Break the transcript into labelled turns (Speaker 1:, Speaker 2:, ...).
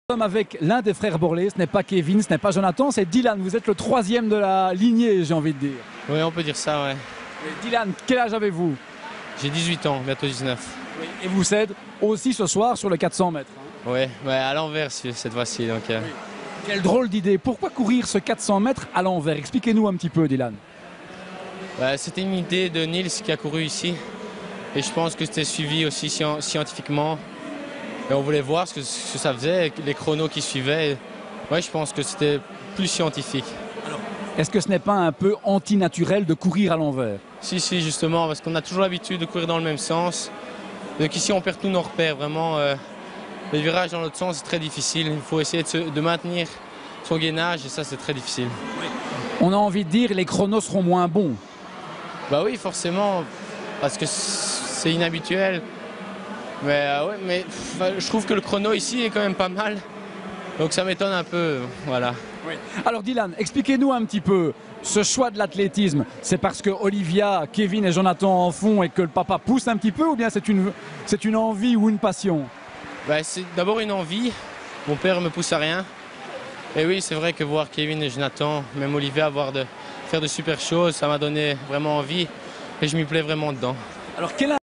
Speaker 1: Nous sommes avec l'un des frères Borlée, ce n'est pas Kevin, ce n'est pas Jonathan, c'est Dylan. Vous êtes le troisième de la lignée, j'ai envie de dire.
Speaker 2: Oui, on peut dire ça, ouais.
Speaker 1: Et Dylan, quel âge avez-vous?
Speaker 2: J'ai 18 ans, bientôt 19.
Speaker 1: Oui. Et vous êtes aussi ce soir sur le 400 mètres.
Speaker 2: Oui, ouais, à l'envers cette fois-ci. Donc,
Speaker 1: Oui. Quelle drôle d'idée. Pourquoi courir ce 400 mètres à l'envers? Expliquez-nous un petit peu, Dylan.
Speaker 2: C'était une idée de Niels qui a couru ici. Et je pense que c'était suivi aussi scientifiquement. Et on voulait voir ce que ça faisait, les chronos qui suivaient. Ouais, je pense que c'était plus scientifique.
Speaker 1: Alors, est-ce que ce n'est pas un peu antinaturel de courir à l'envers?
Speaker 2: Si, justement, parce qu'on a toujours l'habitude de courir dans le même sens. Donc ici, on perd tous nos repères. Vraiment, les virages dans l'autre sens, c'est très difficile. Il faut essayer de maintenir son gainage et ça, c'est très difficile.
Speaker 1: Oui. On a envie de dire les chronos seront moins bons.
Speaker 2: Bah oui, forcément, parce que c'est inhabituel. Mais je trouve que le chrono ici est quand même pas mal. Donc ça m'étonne un peu, voilà.
Speaker 1: Oui. Alors Dylan, expliquez-nous un petit peu ce choix de l'athlétisme. C'est parce que Olivia, Kevin et Jonathan en font et que le papa pousse un petit peu, ou bien c'est une envie ou une passion?
Speaker 2: C'est d'abord une envie. Mon père me pousse à rien. Et oui, c'est vrai que voir Kevin et Jonathan, même Olivia, faire de super choses, ça m'a donné vraiment envie. Et je m'y plais vraiment dedans.
Speaker 1: Alors quel